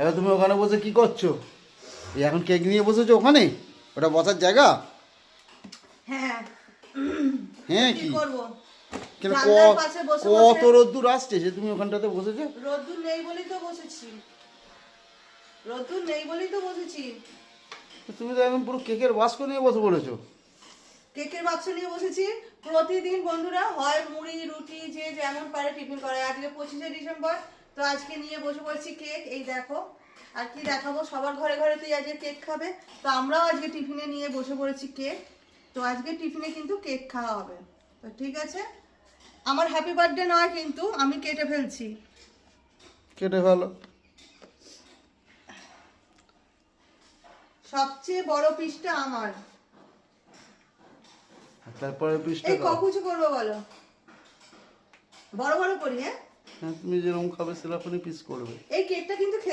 এবার তুমি ওখানে বসে কি করছো? এই এখন কেক নিয়ে বসেছো ওখানে? ওটা বসার জায়গা? হ্যাঁ হ্যাঁ কি কি করব, কেন জানলার পাশে বসে কত বসে রোদ্দুর আসছে যে তুমি ওখানটাতে বসেছো? রোদ্দুর নেই বলেই তো বসেছি, রোদ্দুর নেই বলেই তো বসেছি। তুমি তো এখন পুরো কেকের বাস্ক নিয়ে বসে পড়েছো। কেকের বাক্স নিয়ে বসেছি। প্রতিদিন বন্ধুরা হয় মুড়ি রুটি যে যেমন পারে টিফিন করে, আজকে 25শে ডিসেম্বর, তো আজকে নিয়ে বসে পড়েছি কেক। এই দেখো, আর কি দেখাবো, সবার ঘরে ঘরে তুই আজকে কেক খাবে, তো আমরাও আজকে টিফিনে নিয়ে বসে পড়েছি কেক। তো আজকে টিফিনে কিন্তু কেক খাওয়া হবে, তো ঠিক আছে। আমার হ্যাপি বার্থডে নয় কিন্তু, আমি কেটে ফেলছি। কেটে ফেলো। সবচেয়ে বড় পিসটা আমার। তারপরে পিসটা এই দাও। ককুচু করবো বলো, বড় বড় করি। হ্যাঁ, হ্যাঁ, তুমি যেরকম খাবে সেরকমই পিস করবে। এই কেকটা কিন্তু